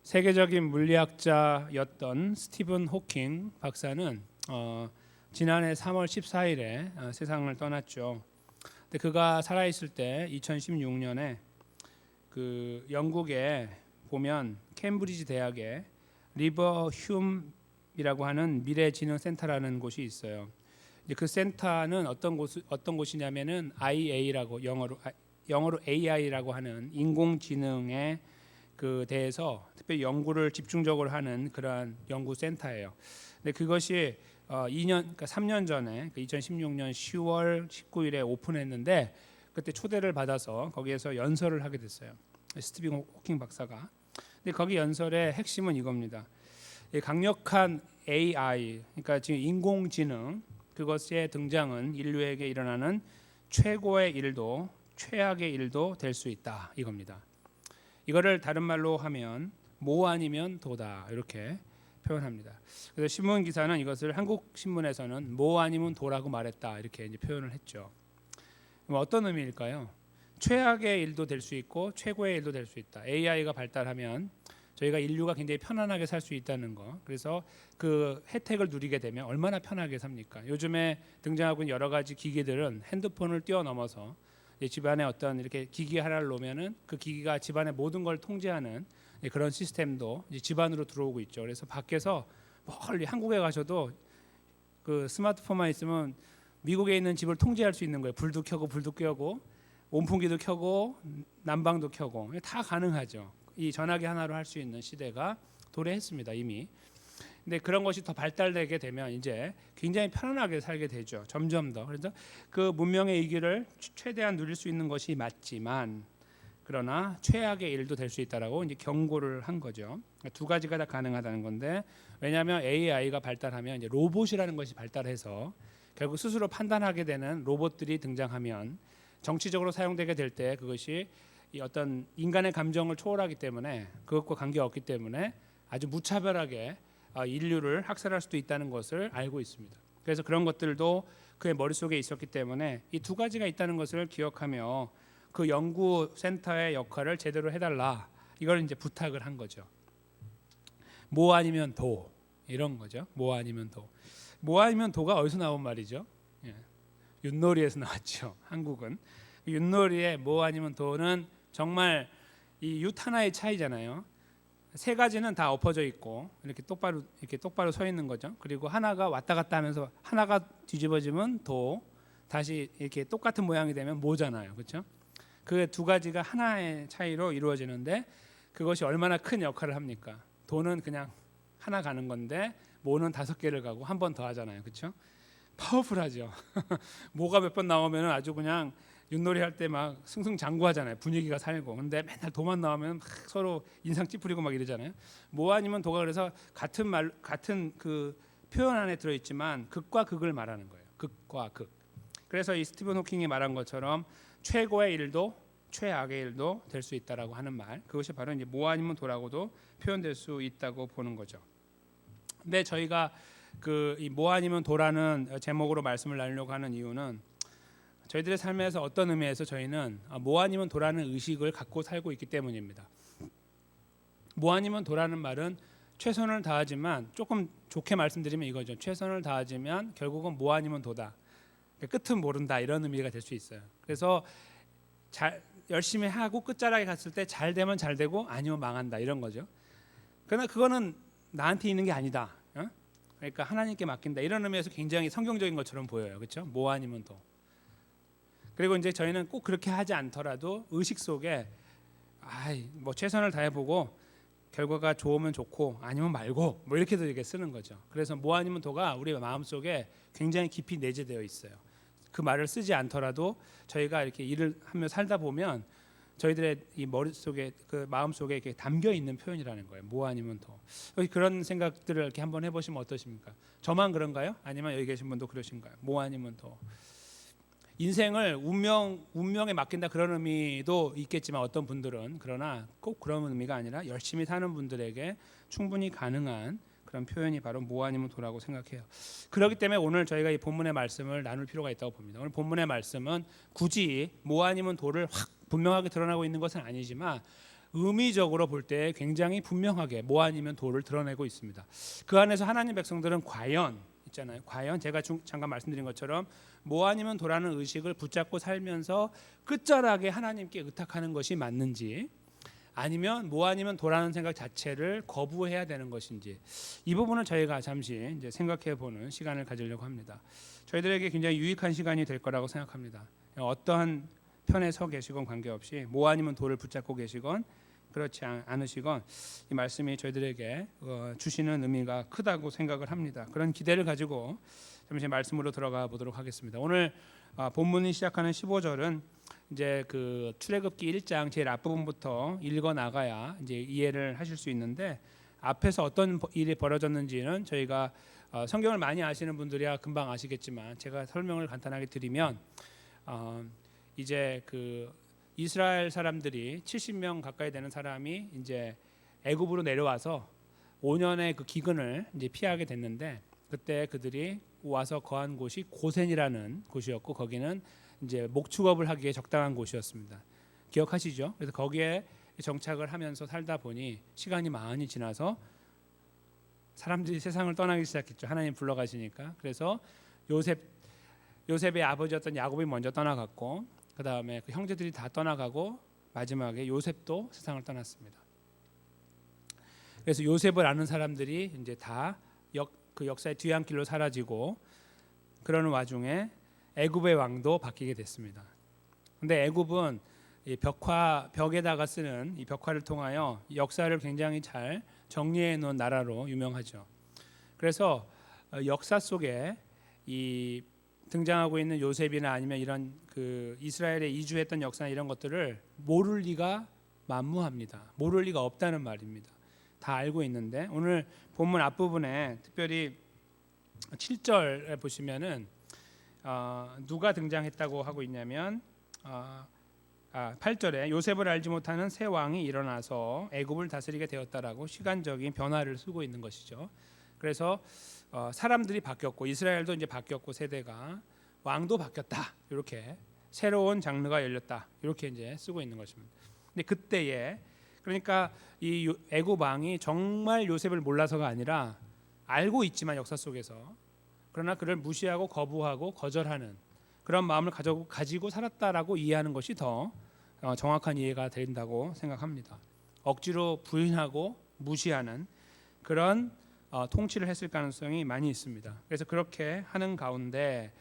세계적인 물리학자였던 스티븐 호킹 박사는 지난해 3월 14일에 세상을 떠났죠. 근데 그가 살아있을 때 2016년에 그 영국에 보면 캠브리지 대학에 리버 휴이라고 하는 미래지능센터라는 곳이 있어요. 이제 그 센터는 어떤 곳이냐면은 IA라고 영어로 AI라고 하는 인공지능에 그 대해서 특별히 연구를 집중적으로 하는 그러한 연구 센터예요. 근데 그것이 3년 전에 2016년 10월 19일에 오픈했는데 그때 초대를 받아서 거기에서 연설을 하게 됐어요. 스티븐 호킹 박사가. 근데 거기 연설의 핵심은 이겁니다. 강력한 AI, 그러니까 지금 인공지능 그것의 등장은 인류에게 일어나는 최고의 일도 최악의 일도 될 수 있다 이겁니다. 이거를 다른 말로 하면 모 아니면 도다 이렇게 표현합니다. 그래서 신문 기사는 이것을 한국 신문에서는 모 아니면 도라고 말했다 이렇게 이제 표현을 했죠. 어떤 의미일까요? 최악의 일도 될 수 있고 최고의 일도 될 수 있다. AI가 발달하면 저희가 인류가 굉장히 편안하게 살 수 있다는 거. 그래서 그 혜택을 누리게 되면 얼마나 편하게 삽니까? 요즘에 등장하고 있는 여러 가지 기기들은 핸드폰을 뛰어넘어서 집안에 어떤 이렇게 기기 하나를 놓으면은 그 기기가 집안의 모든 걸 통제하는 그런 시스템도 이제 집안으로 들어오고 있죠. 그래서 밖에서 멀리 한국에 가셔도 그 스마트폰만 있으면 미국에 있는 집을 통제할 수 있는 거예요. 불도 켜고 불도 끄고 온풍기도 켜고 난방도 켜고 다 가능하죠. 이 전화기 하나로 할 수 있는 시대가 도래했습니다 이미. 근데 그런 것이 더 발달되게 되면 이제 굉장히 편안하게 살게 되죠. 점점 더. 그래서 그 문명의 이기를 최대한 누릴 수 있는 것이 맞지만 그러나 최악의 일도 될 수 있다라고 이제 경고를 한 거죠. 두 가지가 다 가능하다는 건데 왜냐하면 AI가 발달하면 이제 로봇이라는 것이 발달해서 결국 스스로 판단하게 되는 로봇들이 등장하면 정치적으로 사용되게 될 때 그것이 이 어떤 인간의 감정을 초월하기 때문에 그것과 관계없기 때문에 아주 무차별하게 인류를 학살할 수도 있다는 것을 알고 있습니다. 그래서 그런 것들도 그의 머릿속에 있었기 때문에 이 두 가지가 있다는 것을 기억하며 그 연구센터의 역할을 제대로 해달라 이걸 이제 부탁을 한 거죠. 뭐 아니면 도 이런 거죠. 뭐 아니면 도. 뭐 아니면 도가 어디서 나온 말이죠? 윷놀이에서 나왔죠. 한국은 윷놀이의 뭐 아니면 도는 정말 이 윷 하나의 차이잖아요. 세 가지는 다 엎어져 있고 이렇게 똑바로 서 있는 거죠. 그리고 하나가 왔다 갔다 하면서 하나가 뒤집어지면 도, 다시 이렇게 똑같은 모양이 되면 모잖아요. 그렇죠? 그 두 가지가 하나의 차이로 이루어지는데 그것이 얼마나 큰 역할을 합니까? 도는 그냥 하나 가는 건데 모는 5개를 가고 한 번 더 하잖아요. 그렇죠? 파워풀하죠. 모가 몇 번 나오면 아주 그냥 윷놀이 할 때 막 승승장구하잖아요. 분위기가 살고. 근데 맨날 도만 나오면 막 서로 인상 찌푸리고 막 이러잖아요. 뭐 아니면 도가 그래서 같은 그 표현 안에 들어 있지만 극과 극을 말하는 거예요. 극과 극. 그래서 이 스티븐 호킹이 말한 것처럼 최고의 일도 최악의 일도 될 수 있다라고 하는 말. 그것이 바로 이제 뭐 아니면 도라고도 표현될 수 있다고 보는 거죠. 근데 저희가 그 이 뭐 아니면 도라는 제목으로 말씀을 나누려고 하는 이유는 저희들의 삶에서 어떤 의미에서 저희는 뭐 아니면 도라는 의식을 갖고 살고 있기 때문입니다. 뭐 아니면 도라는 말은 최선을 다하지만 조금 좋게 말씀드리면 이거죠. 최선을 다하지만 결국은 뭐 아니면 도다. 끝은 모른다 이런 의미가 될 수 있어요. 그래서 열심히 하고 끝자락에 갔을 때 잘 되면 잘 되고 아니면 망한다 이런 거죠. 그러나 그거는 나한테 있는 게 아니다. 그러니까 하나님께 맡긴다 이런 의미에서 굉장히 성경적인 것처럼 보여요. 그렇죠? 뭐 아니면 도. 그리고 이제 저희는 꼭 그렇게 하지 않더라도 의식 속에 뭐 최선을 다해보고 결과가 좋으면 좋고 아니면 말고 뭐 이렇게도 이렇게 쓰는 거죠. 그래서 뭐 아니면 도가 우리 마음속에 굉장히 깊이 내재되어 있어요. 그 말을 쓰지 않더라도 저희가 이렇게 일을 하며 살다 보면 저희들의 이 머릿속에 그 마음속에 이렇게 담겨 있는 표현이라는 거예요. 뭐 아니면 도. 그런 생각들을 이렇게 한번 해보시면 어떠십니까? 저만 그런가요? 아니면 여기 계신 분도 그러신가요? 뭐 아니면 도. 인생을 운명에 맡긴다 그런 의미도 있겠지만 어떤 분들은 그러나 꼭 그런 의미가 아니라 열심히 사는 분들에게 충분히 가능한 그런 표현이 바로 뭐 아니면 도라고 생각해요. 그렇기 때문에 오늘 저희가 이 본문의 말씀을 나눌 필요가 있다고 봅니다. 오늘 본문의 말씀은 굳이 뭐 아니면 도를 확 분명하게 드러나고 있는 것은 아니지만 의미적으로 볼 때 굉장히 분명하게 뭐 아니면 도를 드러내고 있습니다. 그 안에서 하나님 백성들은 과연 있잖아요. 과연 제가 잠깐 말씀드린 것처럼 뭐 아니면 도라는 의식을 붙잡고 살면서 끝자락에 하나님께 의탁하는 것이 맞는지, 아니면 뭐 아니면 도라는 생각 자체를 거부해야 되는 것인지, 이 부분을 저희가 잠시 이제 생각해 보는 시간을 가지려고 합니다. 저희들에게 굉장히 유익한 시간이 될 거라고 생각합니다. 어떠한 편에 서 계시건 관계없이 뭐 아니면 도를 붙잡고 계시건 그렇지 않으시건 이 말씀이 저희들에게 주시는 의미가 크다고 생각을 합니다. 그런 기대를 가지고 잠시 말씀으로 들어가 보도록 하겠습니다. 오늘 본문이 시작하는 15절은 이제 그 출애굽기 1장 제일 앞부분부터 읽어 나가야 이제 이해를 하실 수 있는데, 앞에서 어떤 일이 벌어졌는지는 저희가 성경을 많이 아시는 분들이야 금방 아시겠지만 제가 설명을 간단하게 드리면, 이제 그 이스라엘 사람들이 70명 가까이 되는 사람이 이제 애굽으로 내려와서 5년의 그 기근을 이제 피하게 됐는데, 그때 그들이 와서 거한 곳이 고센이라는 곳이었고, 거기는 이제 목축업을 하기에 적당한 곳이었습니다. 기억하시죠? 그래서 거기에 정착을 하면서 살다 보니 시간이 많이 지나서 사람들이 세상을 떠나기 시작했죠. 하나님 불러가시니까. 그래서 요셉의 아버지였던 야곱이 먼저 떠나갔고, 그 다음에 그 형제들이 다 떠나가고, 마지막에 요셉도 세상을 떠났습니다. 그래서 요셉을 아는 사람들이 이제 다 그 역사의 뒤안길로 사라지고, 그러는 와중에 애굽의 왕도 바뀌게 됐습니다. 근데 애굽은 이 벽에다가 쓰는 이 벽화를 통하여 역사를 굉장히 잘 정리해 놓은 나라로 유명하죠. 그래서 역사 속에 이 등장하고 있는 요셉이나 아니면 이런 그 이스라엘에 이주했던 역사나 이런 것들을 모를 리가 만무합니다. 모를 리가 없다는 말입니다. 다 알고 있는데, 오늘 본문 앞부분에 특별히 7절에 보시면은 누가 등장했다고 하고 있냐면 8절에 요셉을 알지 못하는 새 왕이 일어나서 애굽을 다스리게 되었다라고 시간적인 변화를 쓰고 있는 것이죠. 그래서 사람들이 바뀌었고, 이스라엘도 이제 바뀌었고, 세대가 왕도 바뀌었다, 이렇게 새로운 장르가 열렸다, 이렇게 이제 쓰고 있는 것입니다. 근데 그때에, 그러니까 이 애굽 왕이 정말 요셉을 몰라서가 아니라 알고 있지만 역사 속에서, 그러나 그를 무시하고 거부하고 거절하는 그런 마음을 가지고 살았다라고 이해하는 것이 더 정확한 이해가 된다고 생각합니다. 억지로 부인하고 무시하는 그런 통치를 했을 가능성이 많이 있습니다. 그래서 그렇게 하는 가운데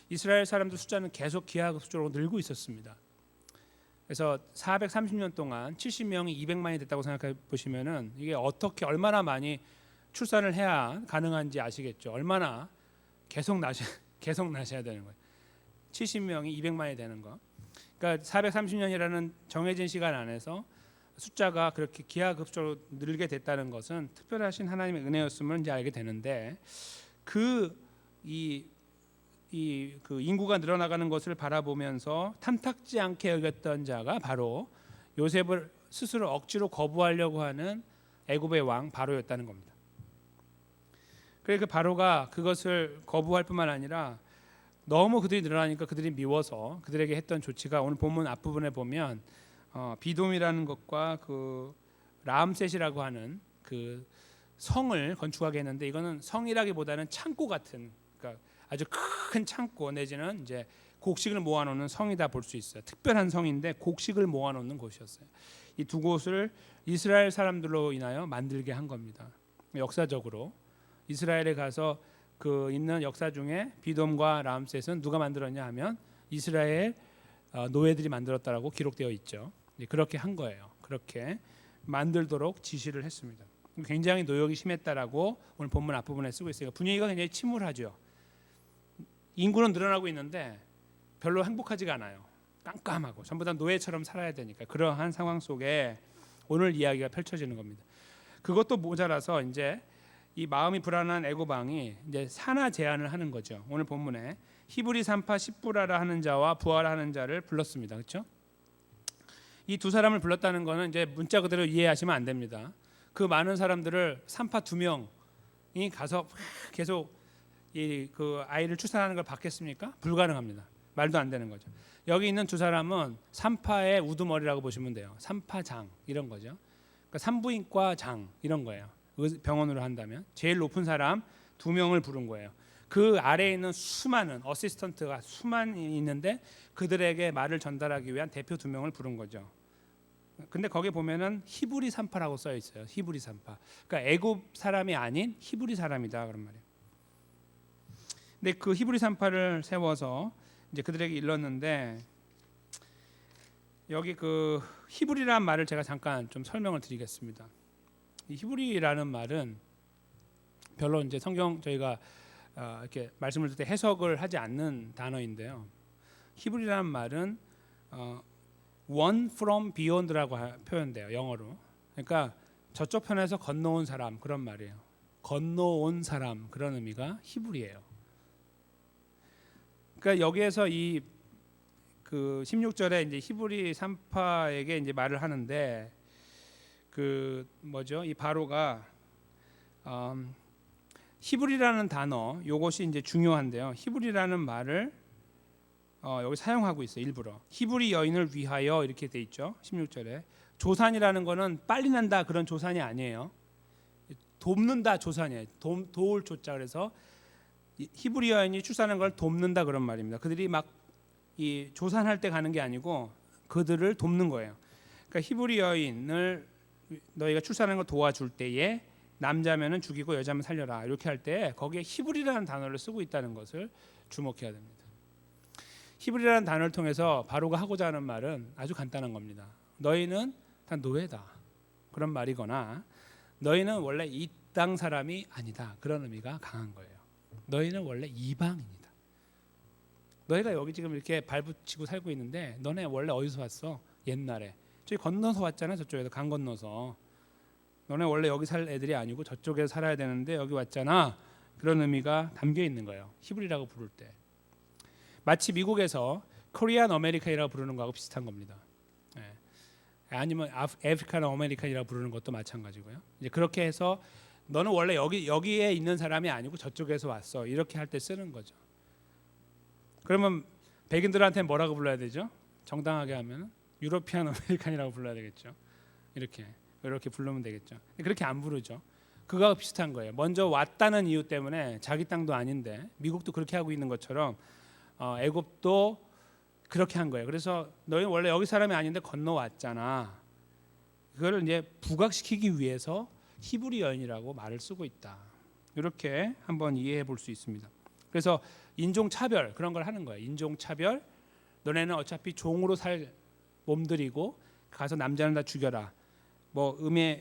이스라엘 사람들 숫자는 계속 기하급수적으로 늘고 있었습니다. 그래서 430년 동안 70명이 200만이 됐다고 생각해 보시면은 이게 어떻게 얼마나 많이 출산을 해야 가능한지 아시겠죠. 얼마나 계속 나셔야 되는 거예요. 70명이 200만이 되는 거. 그러니까 430년이라는 정해진 시간 안에서 숫자가 그렇게 기하급수적으로 늘게 됐다는 것은 특별하신 하나님의 은혜였음을 이제 알게 되는데, 그 인구가 늘어나가는 것을 바라보면서 탐탁지 않게 여겼던 자가 바로 요셉을 스스로 억지로 거부하려고 하는 애굽의 왕 바로였다는 겁니다. 그래서 그 바로가 그것을 거부할 뿐만 아니라 너무 그들이 늘어나니까 그들이 미워서 그들에게 했던 조치가, 오늘 본문 앞부분에 보면 비돔이라는 것과 그 라암셋이라고 하는 그 성을 건축하게 했는데, 이거는 성이라기보다는 창고 같은, 그러니까 아주 큰 창고 내지는 이제 곡식을 모아놓는 성이다 볼 수 있어요. 특별한 성인데 곡식을 모아놓는 곳이었어요. 이 두 곳을 이스라엘 사람들로 인하여 만들게 한 겁니다. 역사적으로 이스라엘에 가서 그 있는 역사 중에 비돔과 라암셋은 누가 만들었냐 하면 이스라엘 노예들이 만들었다라고 기록되어 있죠. 그렇게 한 거예요. 그렇게 만들도록 지시를 했습니다. 굉장히 노역이 심했다라고 오늘 본문 앞부분에 쓰고 있으니까 분위기가 굉장히 침울하죠. 인구는 늘어나고 있는데 별로 행복하지가 않아요. 깜깜하고 전부 다 노예처럼 살아야 되니까, 그러한 상황 속에 오늘 이야기가 펼쳐지는 겁니다. 그것도 모자라서 이제 이 마음이 불안한 애굽 왕이 이제 산하 제안을 하는 거죠. 오늘 본문에 히브리 산파 십부라라 하는 자와 부하라 하는 자를 불렀습니다. 그렇죠? 이 두 사람을 불렀다는 거는 이제 문자 그대로 이해하시면 안 됩니다. 그 많은 사람들을 산파 2명이 가서 계속 그 아이를 출산하는 걸 받겠습니까? 불가능합니다. 말도 안 되는 거죠. 여기 있는 두 사람은 산파의 우두머리라고 보시면 돼요. 산파장 이런 거죠. 그러니까 산부인과 장 이런 거예요. 병원으로 한다면 제일 높은 사람 두 명을 부른 거예요. 그 아래에 있는 수많은 어시스턴트가 수많이 있는데 그들에게 말을 전달하기 위한 대표 두 명을 부른 거죠. 근데 거기 보면은 히브리 산파라고 써 있어요. 히브리 산파. 그러니까 애굽 사람이 아닌 히브리 사람이다 그런 말이에요. 근데 그 히브리 산파를 세워서 이제 그들에게 일렀는데 여기 그 히브리라는 말을 제가 잠깐 좀 설명을 드리겠습니다. 이 히브리라는 말은 별로 이제 성경 저희가 이렇게 말씀을 듣을 때 해석을 하지 않는 단어인데요. 히브리라는 말은 one from beyond라고 표현돼요. 영어로. 그러니까 저쪽 편에서 건너온 사람 그런 말이에요. 건너온 사람 그런 의미가 히브리예요. 그러니까 여기에서 이 그 16절에 이제 히브리 산파에게 이제 말을 하는데 그 뭐죠? 이 바로가 히브리라는 단어 요것이 이제 중요한데요. 히브리라는 말을 여기 사용하고 있어요. 일부러 히브리 여인을 위하여 이렇게 돼 있죠. 16절에 조산이라는 거는 빨리 난다 그런 조산이 아니에요. 돕는다 조산이에요. 도울 조자 그래서 히브리 여인이 출산한 걸 돕는다 그런 말입니다. 그들이 막 이 조산할 때 가는 게 아니고 그들을 돕는 거예요. 그러니까 히브리 여인을 너희가 출산하는 걸 도와줄 때에 남자면은 죽이고 여자면 살려라 이렇게 할 때 거기에 히브리라는 단어를 쓰고 있다는 것을 주목해야 됩니다. 히브리라는 단어를 통해서 바로가 하고자 하는 말은 아주 간단한 겁니다. 너희는 다 노예다 그런 말이거나 너희는 원래 이 땅 사람이 아니다 그런 의미가 강한 거예요. 너희는 원래 이방인이다. 너희가 여기 지금 이렇게 발붙이고 살고 있는데 너네 원래 어디서 왔어? 옛날에 저기 건너서 왔잖아. 저쪽에서 강 건너서 너네 원래 여기 살 애들이 아니고 저쪽에서 살아야 되는데 여기 왔잖아. 그런 의미가 담겨 있는 거예요. 히브리라고 부를 때 마치 미국에서 코리안 아메리칸이라고 부르는 거하고 비슷한 겁니다. 예. 아니면 아프리칸 아메리칸이라고 부르는 것도 마찬가지고요. 이제 그렇게 해서 너는 원래 여기에 있는 사람이 아니고 저쪽에서 왔어. 이렇게 할 때 쓰는 거죠. 그러면 백인들한테 뭐라고 불러야 되죠? 정당하게 하면 유러피안 아메리칸이라고 불러야 되겠죠. 이렇게 부르면 되겠죠. 그렇게 안 부르죠. 그거와 비슷한 거예요. 먼저 왔다는 이유 때문에 자기 땅도 아닌데 미국도 그렇게 하고 있는 것처럼 애굽도 그렇게 한 거예요. 그래서 너희 원래 여기 사람이 아닌데 건너왔잖아. 그걸 이제 부각시키기 위해서 히브리 여인이라고 말을 쓰고 있다. 이렇게 한번 이해해 볼 수 있습니다. 그래서 인종 차별 그런 걸 하는 거예요. 인종 차별. 너네는 어차피 종으로 살 몸들이고 가서 남자는 다 죽여라. 뭐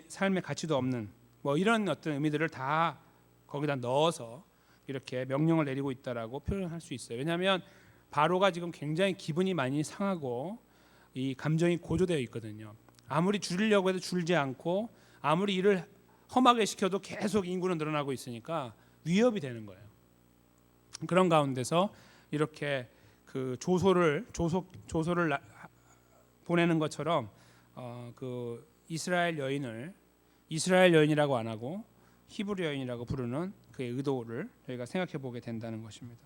삶의 가치도 없는 뭐 이런 어떤 의미들을 다 거기다 넣어서 이렇게 명령을 내리고 있다라고 표현할 수 있어요. 왜냐하면 바로가 지금 굉장히 기분이 많이 상하고 이 감정이 고조되어 있거든요. 아무리 줄이려고 해도 줄지 않고 아무리 일을 험하게 시켜도 계속 인구는 늘어나고 있으니까 위협이 되는 거예요. 그런 가운데서 이렇게 그 조소를 보내는 것처럼 그 이스라엘 여인이라고 안 하고 히브리 여인이라고 부르는 그의 의도를 저희가 생각해 보게 된다는 것입니다.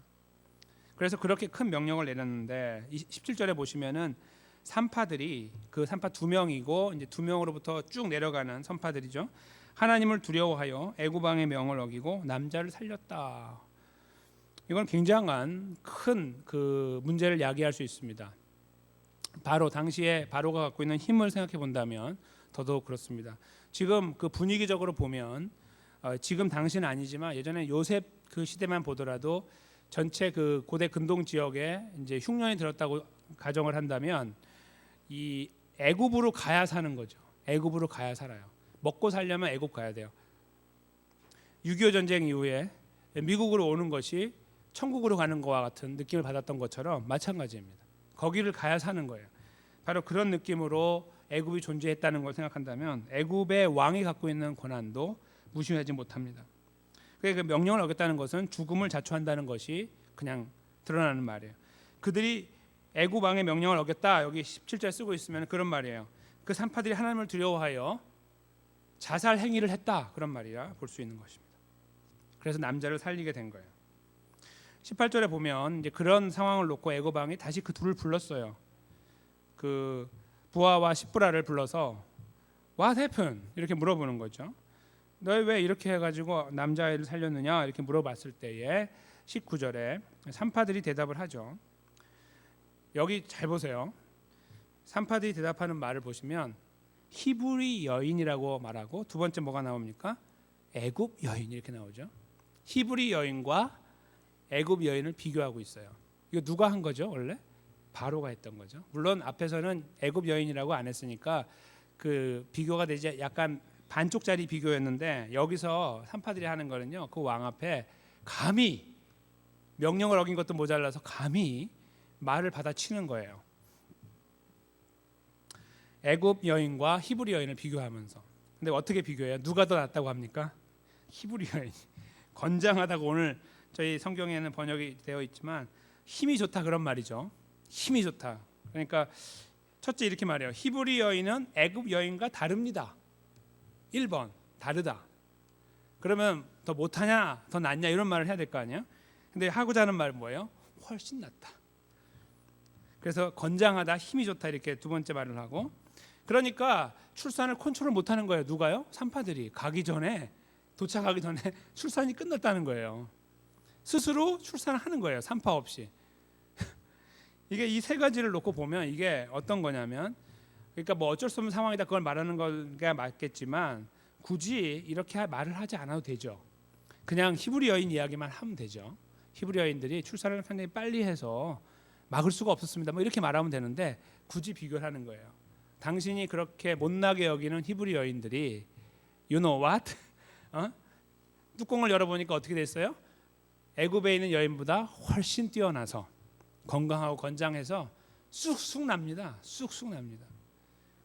그래서 그렇게 큰 명령을 내렸는데 17절에 보시면은 산파들이 그 산파 두 명이고 이제 두 명으로부터 쭉 내려가는 선파들이죠. 하나님을 두려워하여 애굽 왕의 명을 어기고 남자를 살렸다. 이건 굉장한 큰 그 문제를 야기할 수 있습니다. 바로 당시에 바로가 갖고 있는 힘을 생각해 본다면 더더욱 그렇습니다. 지금 그 분위기적으로 보면 지금 당시는 아니지만 예전에 요셉 그 시대만 보더라도 전체 그 고대 근동 지역에 이제 흉년이 들었다고 가정을 한다면 이 애굽으로 가야 사는 거죠. 애굽으로 가야 살아요. 먹고 살려면 애굽 가야 돼요. 6.25 전쟁 이후에 미국으로 오는 것이 천국으로 가는 것과 같은 느낌을 받았던 것처럼 마찬가지입니다. 거기를 가야 사는 거예요. 바로 그런 느낌으로 애굽이 존재했다는 걸 생각한다면 애굽의 왕이 갖고 있는 권한도 무시하지 못합니다. 그 명령을 어겼다는 것은 죽음을 자초한다는 것이 그냥 드러나는 말이에요. 그들이 애굽 왕의 명령을 어겼다. 여기 17절 쓰고 있으면 그런 말이에요. 그 산파들이 하나님을 두려워하여 자살 행위를 했다. 그런 말이라 볼 수 있는 것입니다. 그래서 남자를 살리게 된 거예요. 18절에 보면 이제 그런 상황을 놓고 애굽 왕이 다시 그 둘을 불렀어요. 그 부하와 십브라를 불러서 What happened? 이렇게 물어보는 거죠. 너희 왜 이렇게 해가지고 남자아이를 살렸느냐 이렇게 물어봤을 때에 19절에 산파들이 대답을 하죠. 여기 잘 보세요. 산파들이 대답하는 말을 보시면 히브리 여인이라고 말하고 두 번째 뭐가 나옵니까? 애굽 여인 이렇게 나오죠. 히브리 여인과 애굽 여인을 비교하고 있어요. 이거 누가 한 거죠? 원래 바로가 했던 거죠. 물론 앞에서는 애굽 여인이라고 안 했으니까 그 비교가 되지 약간 반쪽짜리 비교였는데 여기서 산파들이 하는 거는요. 그 왕 앞에 감히 명령을 어긴 것도 모자라서 감히 말을 받아치는 거예요. 애굽 여인과 히브리 여인을 비교하면서. 근데 어떻게 비교해요? 누가 더 낫다고 합니까? 히브리 여인. 건장하다고 오늘 저희 성경에는 번역이 되어 있지만 힘이 좋다 그런 말이죠. 힘이 좋다. 그러니까 첫째 이렇게 말해요. 히브리 여인은 애굽 여인과 다릅니다. 1번 다르다. 그러면 더 못하냐 더 낫냐 이런 말을 해야 될 거 아니에요. 근데 하고자 하는 말은 뭐예요? 훨씬 낫다. 그래서 건장하다 힘이 좋다 이렇게 두 번째 말을 하고 그러니까 출산을 컨트롤 못하는 거예요. 누가요? 산파들이 가기 전에 도착하기 전에 출산이 끝났다는 거예요. 스스로 출산을 하는 거예요. 산파 없이. 이게 이 세 가지를 놓고 보면 이게 어떤 거냐면 그러니까 뭐 어쩔 수 없는 상황이다 그걸 말하는 거가 맞겠지만 굳이 이렇게 말을 하지 않아도 되죠. 그냥 히브리 여인 이야기만 하면 되죠. 히브리 여인들이 출산을 상당히 빨리 해서 막을 수가 없었습니다. 뭐 이렇게 말하면 되는데 굳이 비교를 하는 거예요. 당신이 그렇게 못나게 여기는 히브리 여인들이 You know what? 뚜껑을 열어보니까 어떻게 됐어요? 애굽에 있는 여인보다 훨씬 뛰어나서 건강하고 건장해서 쑥쑥 납니다. 쑥쑥 납니다.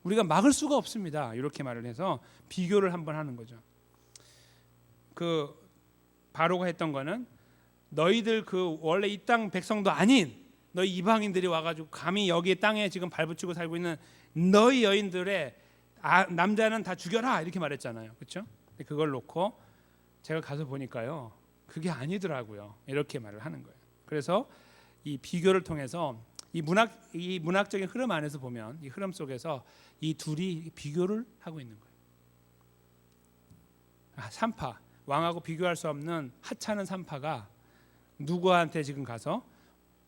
우리가 막을 수가 없습니다. 이렇게 말을 해서 비교를 한번 하는 거죠. 그 바로가 했던 거는 너희들 그 원래 이 땅 백성도 아닌 너희 이방인들이 와가지고 감히 여기 땅에 지금 발붙이고 살고 있는 너희 여인들의 남자는 다 죽여라 이렇게 말했잖아요. 그렇죠? 그걸 놓고 제가 가서 보니까요. 그게 아니더라고요. 이렇게 말을 하는 거예요. 그래서 이 비교를 통해서 이 문학적인 흐름 안에서 보면 이 흐름 속에서 이 둘이 비교를 하고 있는 거예요. 산파 왕하고 비교할 수 없는 하찮은 산파가 누구한테 지금 가서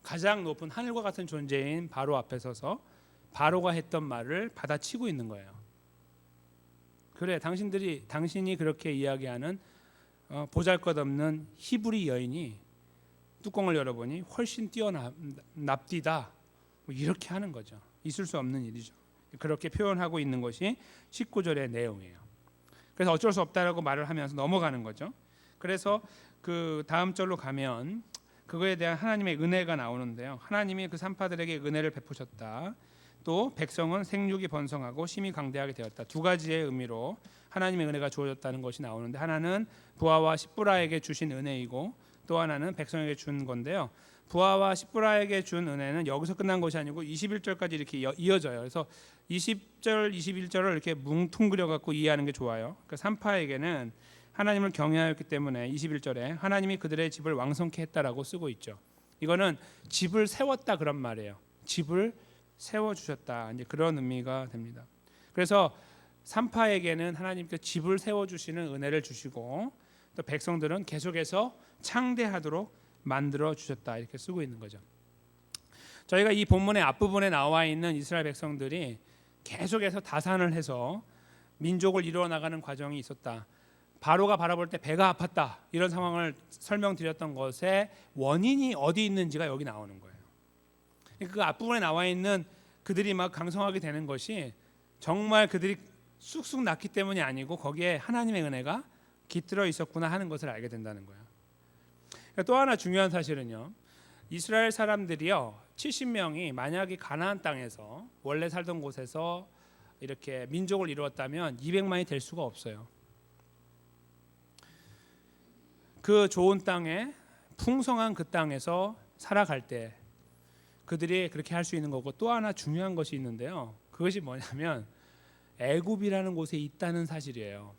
가장 높은 하늘과 같은 존재인 바로 앞에 서서 바로가 했던 말을 받아치고 있는 거예요. 그래 당신이 그렇게 이야기하는 보잘것없는 히브리 여인이 뚜껑을 열어보니 훨씬 뛰어납디다 뭐 이렇게 하는 거죠. 있을 수 없는 일이죠. 그렇게 표현하고 있는 것이 19절의 내용이에요. 그래서 어쩔 수 없다라고 말을 하면서 넘어가는 거죠. 그래서 그 다음 절로 가면 그거에 대한 하나님의 은혜가 나오는데요. 하나님이 그 산파들에게 은혜를 베푸셨다. 또 백성은 생육이 번성하고 심히 강대하게 되었다. 두 가지의 의미로 하나님의 은혜가 주어졌다는 것이 나오는데 하나는 부하와 십브라에게 주신 은혜이고 또 하나는 백성에게 준 건데요. 부하와 십브라에게 준 은혜는 여기서 끝난 것이 아니고 21절까지 이렇게 이어져요. 그래서 20절, 21절을 이렇게 뭉뚱그려 갖고 이해하는 게 좋아요. 그러니까 산파에게는 하나님을 경외하였기 때문에 21절에 하나님이 그들의 집을 왕성케 했다라고 쓰고 있죠. 이거는 집을 세웠다 그런 말이에요. 집을 세워 주셨다. 이제 그런 의미가 됩니다. 그래서 산파에게는 하나님께 집을 세워 주시는 은혜를 주시고 또 백성들은 계속해서 창대하도록 만들어 주셨다. 이렇게 쓰고 있는 거죠. 저희가 이 본문의 앞부분에 나와 있는 이스라엘 백성들이 계속해서 다산을 해서 민족을 이루어 나가는 과정이 있었다. 바로가 바라볼 때 배가 아팠다. 이런 상황을 설명드렸던 것의 원인이 어디 있는지가 여기 나오는 거예요. 그 앞부분에 나와 있는 그들이 막 강성하게 되는 것이 정말 그들이 쑥쑥 났기 때문이 아니고 거기에 하나님의 은혜가 깃들어 있었구나 하는 것을 알게 된다는 거예요. 또 하나 중요한 사실은요. 이스라엘 사람들이요. 70명이 만약에 가나안 땅에서 원래 살던 곳에서 이렇게 민족을 이루었다면 200만이 될 수가 없어요. 그 좋은 땅에 풍성한 그 땅에서 살아갈 때 그들이 그렇게 할 수 있는 거고 또 하나 중요한 것이 있는데요. 그것이 뭐냐면 애굽이라는 곳에 있다는 사실이에요.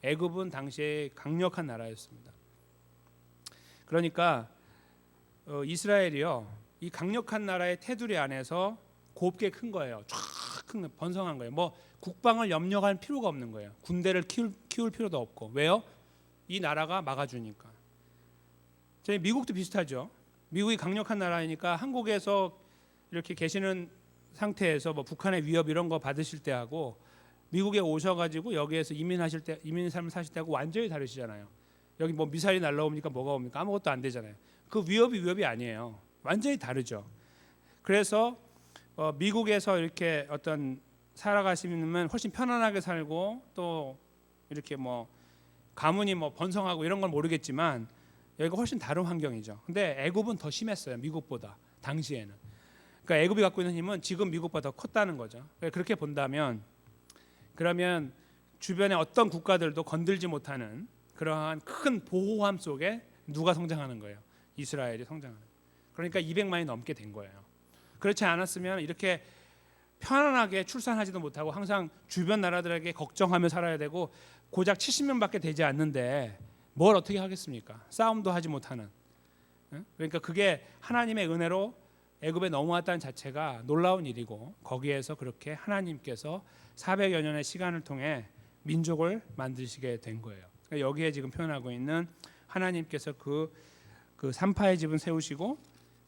애굽은 당시에 강력한 나라였습니다. 그러니까 이스라엘이요, 이 강력한 나라의 테두리 안에서 곱게 큰 거예요. 쫙 큰 번성한 거예요. 뭐 국방을 염려할 필요가 없는 거예요. 군대를 키울 필요도 없고. 왜요? 이 나라가 막아주니까. 저희 미국도 비슷하죠. 미국이 강력한 나라이니까 한국에서 이렇게 계시는 상태에서 뭐 북한의 위협 이런 거 받으실 때하고 미국에 오셔가지고 여기에서 이민하실 때, 이민 삶을 사실 때하고 완전히 다르시잖아요. 여기 뭐 미사일이 날라옵니까? 뭐가 옵니까? 아무것도 안 되잖아요. 그 위협이 아니에요. 완전히 다르죠. 그래서 미국에서 이렇게 어떤 살아가시면 훨씬 편안하게 살고 또 이렇게 뭐 가문이 뭐 번성하고 이런 건 모르겠지만 여기가 훨씬 다른 환경이죠. 근데 애굽은 더 심했어요. 미국보다 당시에는. 그러니까 애굽이 갖고 있는 힘은 지금 미국보다 더 컸다는 거죠. 그렇게 본다면 그러면 주변의 어떤 국가들도 건들지 못하는 그러한 큰 보호함 속에 누가 성장하는 거예요? 이스라엘이 성장하는. 그러니까 200만이 넘게 된 거예요. 그렇지 않았으면 이렇게 편안하게 출산하지도 못하고 항상 주변 나라들에게 걱정하며 살아야 되고 고작 70명밖에 되지 않는데 뭘 어떻게 하겠습니까? 싸움도 하지 못하는. 그러니까 그게 하나님의 은혜로 애굽에 넘어왔다는 자체가 놀라운 일이고 거기에서 그렇게 하나님께서 400여 년의 시간을 통해 민족을 만드시게 된 거예요. 그러니까 여기에 지금 표현하고 있는 하나님께서 그 산파의 집은 세우시고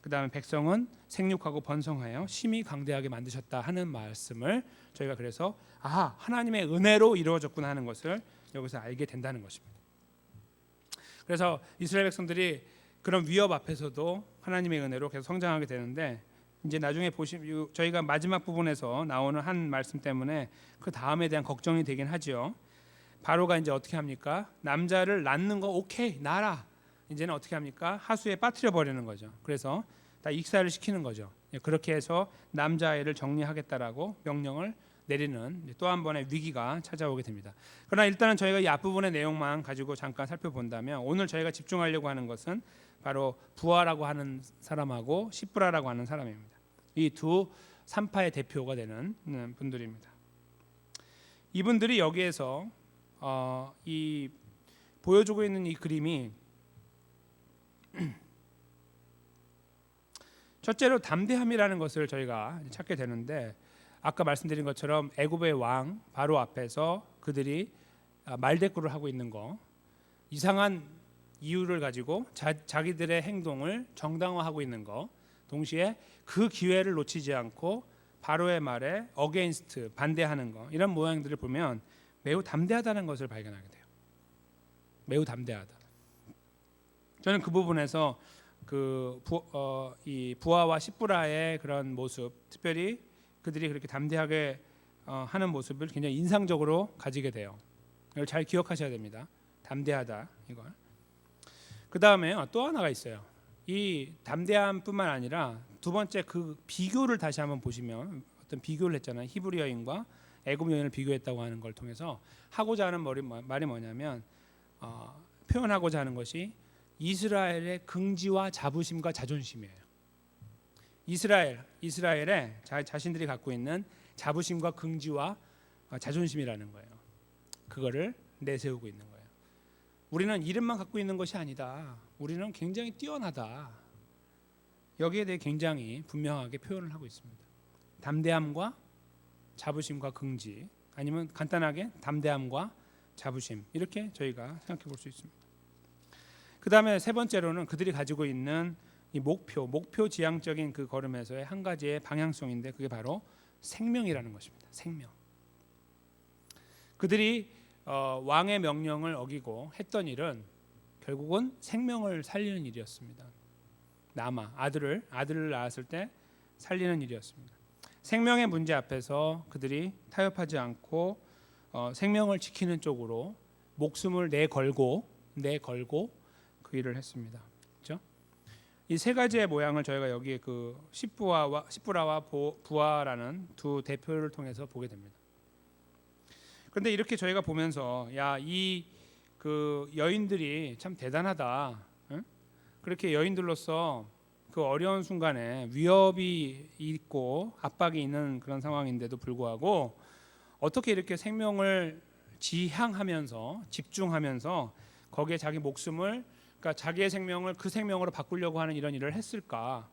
그 다음에 백성은 생육하고 번성하여 심히 강대하게 만드셨다 하는 말씀을 저희가 그래서 하나님의 은혜로 이루어졌구나 하는 것을 여기서 알게 된다는 것입니다. 그래서 이스라엘 백성들이 그런 위협 앞에서도 하나님의 은혜로 계속 성장하게 되는데 이제 나중에 보시면 저희가 마지막 부분에서 나오는 한 말씀 때문에 그 다음에 대한 걱정이 되긴 하죠. 바로가 이제 어떻게 합니까? 남자를 낳는 거 오케이 낳아라. 이제는 어떻게 합니까? 하수에 빠뜨려 버리는 거죠. 그래서 다 익사를 시키는 거죠. 그렇게 해서 남자아이를 정리하겠다라고 명령을 내리는 또 한 번의 위기가 찾아오게 됩니다. 그러나 일단은 저희가 이 앞부분의 내용만 가지고 잠깐 살펴본다면 오늘 저희가 집중하려고 하는 것은 바로 부하라고 하는 사람하고 시브라라고 하는 사람입니다. 이 두 산파의 대표가 되는 분들입니다. 이분들이 여기에서 이 보여주고 있는 이 그림이 첫째로 담대함이라는 것을 저희가 찾게 되는데 아까 말씀드린 것처럼 애굽의 왕 바로 앞에서 그들이 말대꾸를 하고 있는 거, 이상한 이유를 가지고 자기들의 행동을 정당화하고 있는 거, 동시에 그 기회를 놓치지 않고 바로의 말에 어게인스트 반대하는 거, 이런 모양들을 보면 매우 담대하다는 것을 발견하게 돼요. 매우 담대하다. 저는 그 부분에서 이 부하와 시브라의 그런 모습, 특별히 그들이 그렇게 담대하게 하는 모습을 굉장히 인상적으로 가지게 돼요. 이걸 잘 기억하셔야 됩니다. 담대하다 이걸. 그 다음에 또 하나가 있어요. 이 담대함뿐만 아니라 두 번째 그 비교를 다시 한번 보시면 어떤 비교를 했잖아요. 히브리 여인과 애굽 여인을 비교했다고 하는 걸 통해서 하고자 하는 말이 뭐냐면 표현하고자 하는 것이 이스라엘의 긍지와 자부심과 자존심이에요. 이스라엘의 자신들이 갖고 있는 자부심과 긍지와 자존심이라는 거예요. 그거를 내세우고 있는 거예요. 우리는 이름만 갖고 있는 것이 아니다. 우리는 굉장히 뛰어나다. 여기에 대해 굉장히 분명하게 표현을 하고 있습니다. 담대함과 자부심과 긍지, 아니면 간단하게 담대함과 자부심, 이렇게 저희가 생각해 볼 수 있습니다. 그 다음에 세 번째로는 그들이 가지고 있는 이 목표 지향적인 그 걸음에서의 한 가지의 방향성인데 그게 바로 생명이라는 것입니다. 생명. 그들이 왕의 명령을 어기고 했던 일은 결국은 생명을 살리는 일이었습니다. 아들을 낳았을 때 살리는 일이었습니다. 생명의 문제 앞에서 그들이 타협하지 않고 생명을 지키는 쪽으로 목숨을 내걸고 그 일을 했습니다. 그렇죠? 이 세 가지의 모양을 저희가 여기에 그 시브라와 부하라는 두 대표를 통해서 보게 됩니다. 그런데 이렇게 저희가 보면서 이 그 여인들이 참 대단하다. 응? 그렇게 여인들로서 그 어려운 순간에 위협이 있고 압박이 있는 그런 상황인데도 불구하고 어떻게 이렇게 생명을 지향하면서 집중하면서 거기에 자기 목숨을 그러니까 자기의 생명을 그 생명으로 바꾸려고 하는 이런 일을 했을까?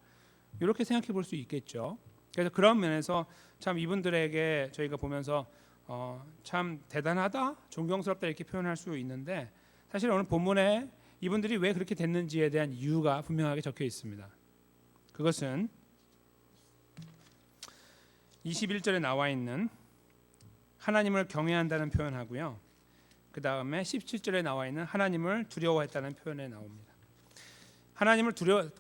이렇게 생각해 볼 수 있겠죠. 그래서 그런 면에서 참 이분들에게 저희가 보면서 참 대단하다, 존경스럽다 이렇게 표현할 수 있는데 사실 오늘 본문에 이분들이 왜 그렇게 됐는지에 대한 이유가 분명하게 적혀 있습니다. 그것은 21절에 나와 있는 하나님을 경외한다는 표현하고요. 그 다음에 17절에 나와 있는 하나님을 두려워했다는 표현에 나옵니다. 하나님을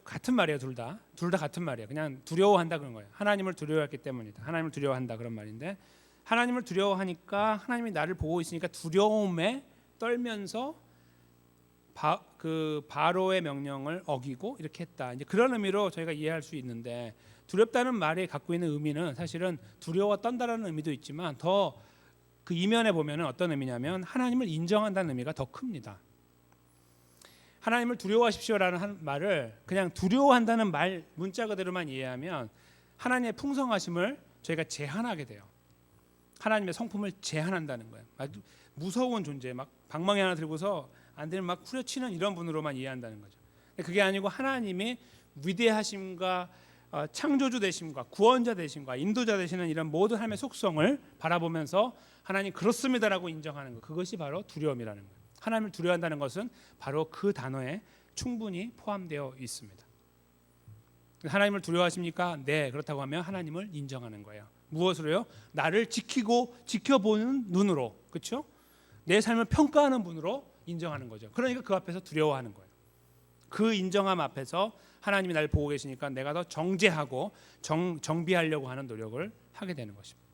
같은 말이에요. 둘 다 같은 말이에요. 그냥 두려워한다 그런 거예요. 하나님을 두려워했기 때문이다. 하나님을 두려워한다 그런 말인데 하나님을 두려워하니까 하나님이 나를 보고 있으니까 두려움에 떨면서 바로의 명령을 어기고 이렇게 했다. 이제 그런 의미로 저희가 이해할 수 있는데 두렵다는 말이 갖고 있는 의미는 사실은 두려워 떤다라는 의미도 있지만 더 그 이면에 보면은 어떤 의미냐면 하나님을 인정한다는 의미가 더 큽니다. 하나님을 두려워하십시오라는 말을 그냥 두려워한다는 말 문자 그대로만 이해하면 하나님의 풍성하심을 저희가 제한하게 돼요. 하나님의 성품을 제한한다는 거예요. 아주 무서운 존재, 막 방망이 하나 들고서 안 되면 막 후려치는 이런 분으로만 이해한다는 거죠. 그게 아니고 하나님의 위대하심과 창조주 되심과 구원자 되심과 인도자 되시는 이런 모든 하나님의 속성을 바라보면서 하나님 그렇습니다라고 인정하는 것, 그것이 바로 두려움이라는 거예요. 하나님을 두려워한다는 것은 바로 그 단어에 충분히 포함되어 있습니다. 하나님을 두려워하십니까? 네, 그렇다고 하면 하나님을 인정하는 거예요. 무엇으로요? 나를 지켜보는 눈으로, 그렇죠? 내 삶을 평가하는 분으로 인정하는 거죠. 그러니까 그 앞에서 두려워하는 거예요. 그 인정함 앞에서 하나님이 나를 보고 계시니까 내가 더 정죄하고 정비하려고 하는 노력을 하게 되는 것입니다.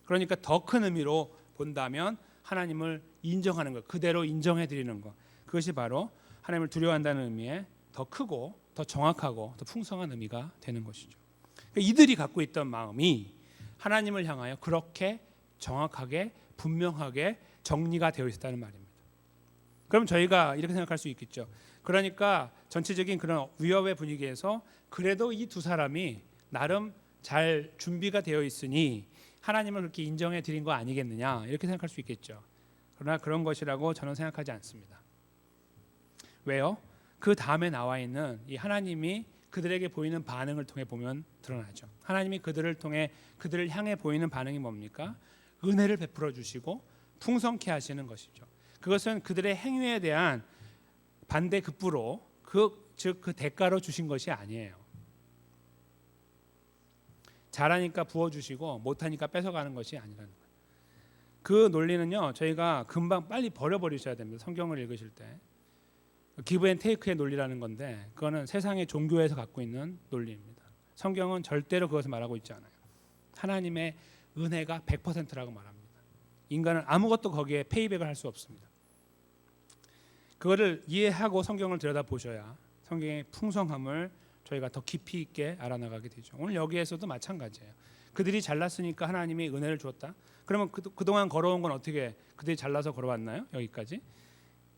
그러니까 더 큰 의미로 본다면 하나님을 인정하는 것, 그대로 인정해 드리는 것, 그것이 바로 하나님을 두려워한다는 의미의 더 크고 더 정확하고 더 풍성한 의미가 되는 것이죠. 그러니까 이들이 갖고 있던 마음이 하나님을 향하여 그렇게 정확하게 분명하게 정리가 되어 있었다는 말입니다. 그럼 저희가 이렇게 생각할 수 있겠죠. 그러니까 전체적인 그런 위협의 분위기에서 그래도 이 두 사람이 나름 잘 준비가 되어 있으니 하나님을 그렇게 인정해 드린 거 아니겠느냐 이렇게 생각할 수 있겠죠. 그러나 그런 것이라고 저는 생각하지 않습니다. 왜요? 그 다음에 나와 있는 이 하나님이 그들에게 보이는 반응을 통해 보면 드러나죠. 하나님이 그들을 향해 보이는 반응이 뭡니까? 은혜를 베풀어 주시고 풍성케 하시는 것이죠. 그것은 그들의 행위에 대한 반대급부로 즉 그 대가로 주신 것이 아니에요. 잘하니까 부어주시고 못하니까 뺏어가는 것이 아니라는 거예요. 그 논리는요 저희가 금방 빨리 버려버리셔야 됩니다. 성경을 읽으실 때 기브 앤 테이크의 논리라는 건데 그거는 세상의 종교에서 갖고 있는 논리입니다. 성경은 절대로 그것을 말하고 있지 않아요. 하나님의 은혜가 100%라고 말합니다. 인간은 아무것도 거기에 페이백을 할 수 없습니다. 그거를 이해하고 성경을 들여다보셔야 성경의 풍성함을 저희가 더 깊이 있게 알아나가게 되죠. 오늘 여기에서도 마찬가지예요. 그들이 잘났으니까 하나님이 은혜를 주었다. 그러면 그동안 걸어온 건 어떻게 그들이 잘나서 걸어왔나요? 여기까지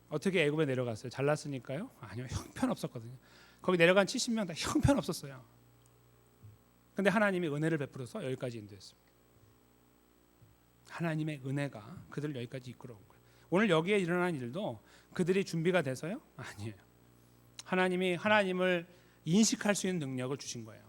어떻게 애굽에 내려갔어요? 잘났으니까요? 아니요, 형편없었거든요. 거기 내려간 70명 다 형편없었어요. 근데 하나님이 은혜를 베풀어서 여기까지 인도했습니다. 하나님의 은혜가 그들을 여기까지 이끌어온 거예요. 오늘 여기에 일어난 일도 그들이 준비가 돼서요? 아니에요. 하나님이 하나님을 인식할 수 있는 능력을 주신 거예요.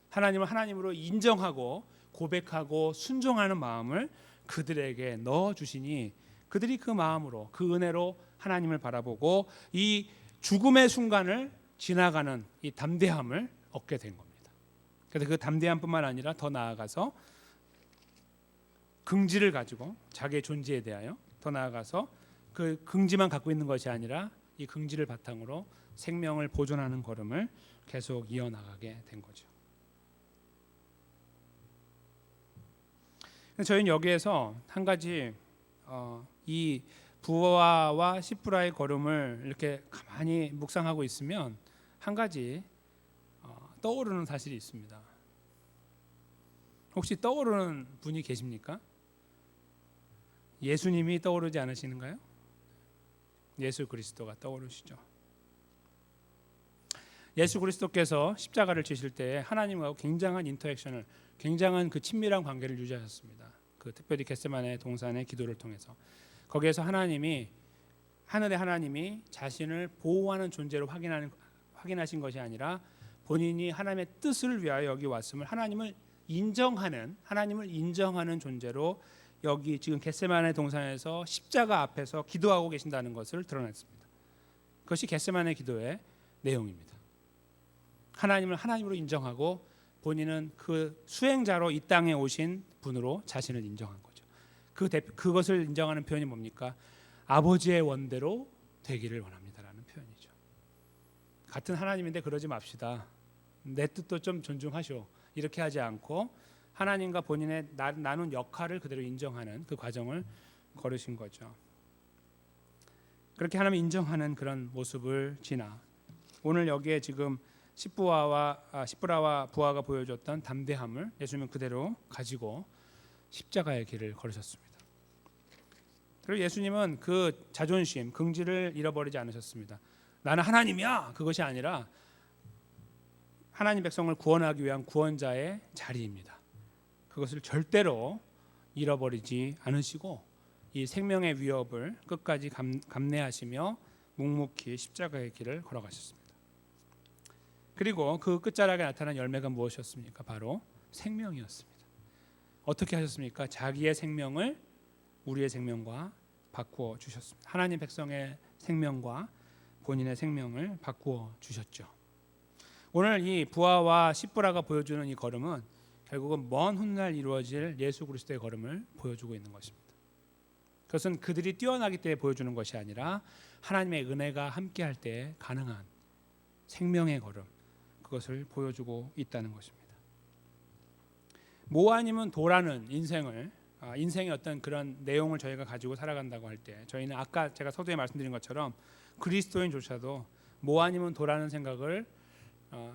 하나님을 하나님으로 인정하고 고백하고 순종하는 마음을 그들에게 넣어주시니 그들이 그 마음으로 그 은혜로 하나님을 바라보고 이 죽음의 순간을 지나가는 이 담대함을 얻게 된 겁니다. 그래서 그 담대함뿐만 아니라 더 나아가서 긍지를 가지고 자기의 존재에 대하여 더 나아가서 그 긍지만 갖고 있는 것이 아니라 이 긍지를 바탕으로 생명을 보존하는 걸음을 계속 이어나가게 된 거죠. 저희는 여기에서 한 가지 이 부하와 시프라의 걸음을 이렇게 가만히 묵상하고 있으면 한 가지 떠오르는 사실이 있습니다. 혹시 떠오르는 분이 계십니까? 예수님이 떠오르지 않으시는가요? 예수 그리스도가 떠오르시죠. 예수 그리스도께서 십자가를 지실 때 하나님하고 굉장한 인터액션을, 굉장한 그 친밀한 관계를 유지하셨습니다. 그 특별히 겟세마네 동산의 기도를 통해서 거기에서 하나님이 하늘의 하나님이 자신을 보호하는 존재로 확인하신 것이 아니라 본인이 하나님의 뜻을 위하여 여기 왔음을 하나님을 인정하는 존재로 여기 지금 겟세마네 동산에서 십자가 앞에서 기도하고 계신다는 것을 드러냈습니다. 그것이 겟세마네 기도의 내용입니다. 하나님을 하나님으로 인정하고 본인은 그 수행자로 이 땅에 오신 분으로 자신을 인정한 거죠. 그것을 인정하는 표현이 뭡니까? 아버지의 원대로 되기를 원합니다라는 표현이죠. 같은 하나님인데 그러지 맙시다. 내 뜻도 좀 존중하시오. 이렇게 하지 않고 하나님과 본인의 나눈 역할을 그대로 인정하는 그 과정을 걸으신 거죠. 그렇게 하나님 인정하는 그런 모습을 지나 오늘 여기에 지금 십부라와 부하가 보여줬던 담대함을 예수님은 그대로 가지고 십자가의 길을 걸으셨습니다. 그리고 예수님은 그 자존심, 긍지를 잃어버리지 않으셨습니다. 나는 하나님이야. 그것이 아니라 하나님 백성을 구원하기 위한 구원자의 자리입니다. 그것을 절대로 잃어버리지 않으시고 이 생명의 위협을 끝까지 감내하시며 묵묵히 십자가의 길을 걸어가셨습니다. 그리고 그 끝자락에 나타난 열매가 무엇이었습니까? 바로 생명이었습니다. 어떻게 하셨습니까? 자기의 생명을 우리의 생명과 바꾸어 주셨습니다. 하나님 백성의 생명과 본인의 생명을 바꾸어 주셨죠. 오늘 이 부하와 십부라가 보여주는 이 걸음은 결국은 먼 훗날 이루어질 예수 그리스도의 걸음을 보여주고 있는 것입니다. 그것은 그들이 뛰어나기 때문에 보여주는 것이 아니라 하나님의 은혜가 함께할 때 가능한 생명의 걸음, 그것을 보여주고 있다는 것입니다. 모 아니면 도라는 인생의 어떤 그런 내용을 저희가 가지고 살아간다고 할 때 저희는 아까 제가 서두에 말씀드린 것처럼 그리스도인조차도 뭐 아니면 도라는 생각을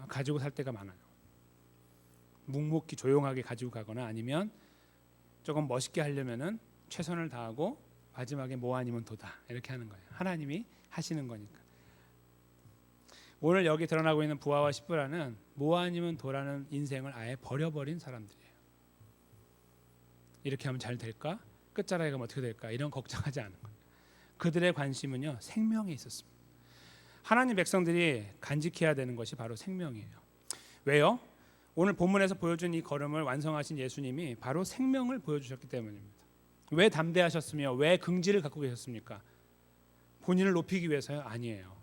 가지고 살 때가 많아요. 묵묵히 조용하게 가지고 가거나 아니면 조금 멋있게 하려면은 최선을 다하고 마지막에 뭐 아니면 도다 이렇게 하는 거예요. 하나님이 하시는 거니까. 오늘 여기 드러나고 있는 부하와 십부라는 뭐 아니면 도라는 인생을 아예 버려버린 사람들이에요. 이렇게 하면 잘 될까? 끝자락에 가면 어떻게 될까? 이런 걱정하지 않은 거예요. 그들의 관심은요 생명에 있었습니다. 하나님 백성들이 간직해야 되는 것이 바로 생명이에요. 왜요? 오늘 본문에서 보여준 이 걸음을 완성하신 예수님이 바로 생명을 보여주셨기 때문입니다. 왜 담대하셨으며 왜 긍지를 갖고 계셨습니까? 본인을 높이기 위해서요? 아니에요.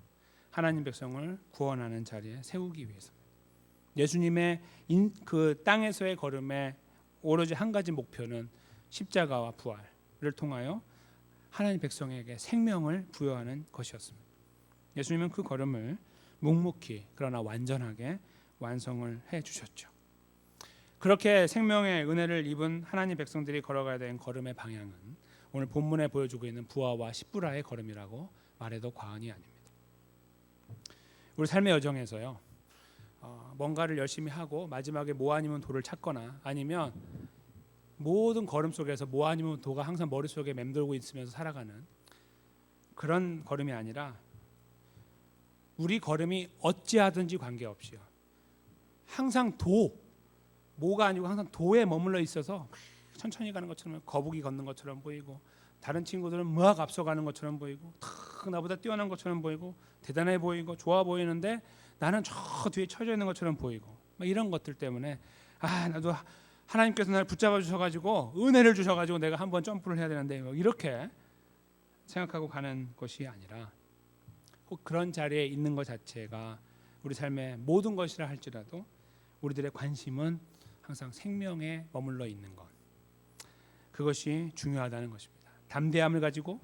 하나님 백성을 구원하는 자리에 세우기 위해서입니다. 예수님의 그 땅에서의 걸음에 오로지 한 가지 목표는 십자가와 부활을 통하여 하나님 백성에게 생명을 부여하는 것이었습니다. 예수님은 그 걸음을 묵묵히 그러나 완전하게 완성을 해 주셨죠. 그렇게 생명의 은혜를 입은 하나님 백성들이 걸어가야 되는 걸음의 방향은 오늘 본문에 보여주고 있는 부하와 십부라의 걸음이라고 말해도 과언이 아닙니다. 우리 삶의 여정에서요 뭔가를 열심히 하고 마지막에 뭐 아니면 도를 찾거나 아니면 모든 걸음 속에서 뭐 아니면 도가 항상 머릿속에 맴돌고 있으면서 살아가는 그런 걸음이 아니라 우리 걸음이 어찌하든지 관계없이요 항상 뭐가 아니고 항상 도에 머물러 있어서 천천히 가는 것처럼 거북이 걷는 것처럼 보이고 다른 친구들은 막 앞서가는 것처럼 보이고 탁 나보다 뛰어난 것처럼 보이고 대단해 보이고 좋아 보이는데 나는 저 뒤에 처져 있는 것처럼 보이고 이런 것들 때문에 나도 하나님께서 나를 붙잡아 주셔가지고 은혜를 주셔가지고 내가 한번 점프를 해야 되는데 이렇게 생각하고 가는 것이 아니라 혹 그런 자리에 있는 것 자체가 우리 삶의 모든 것이라 할지라도 우리들의 관심은 항상 생명에 머물러 있는 것, 그것이 중요하다는 것입니다. 담대함을 가지고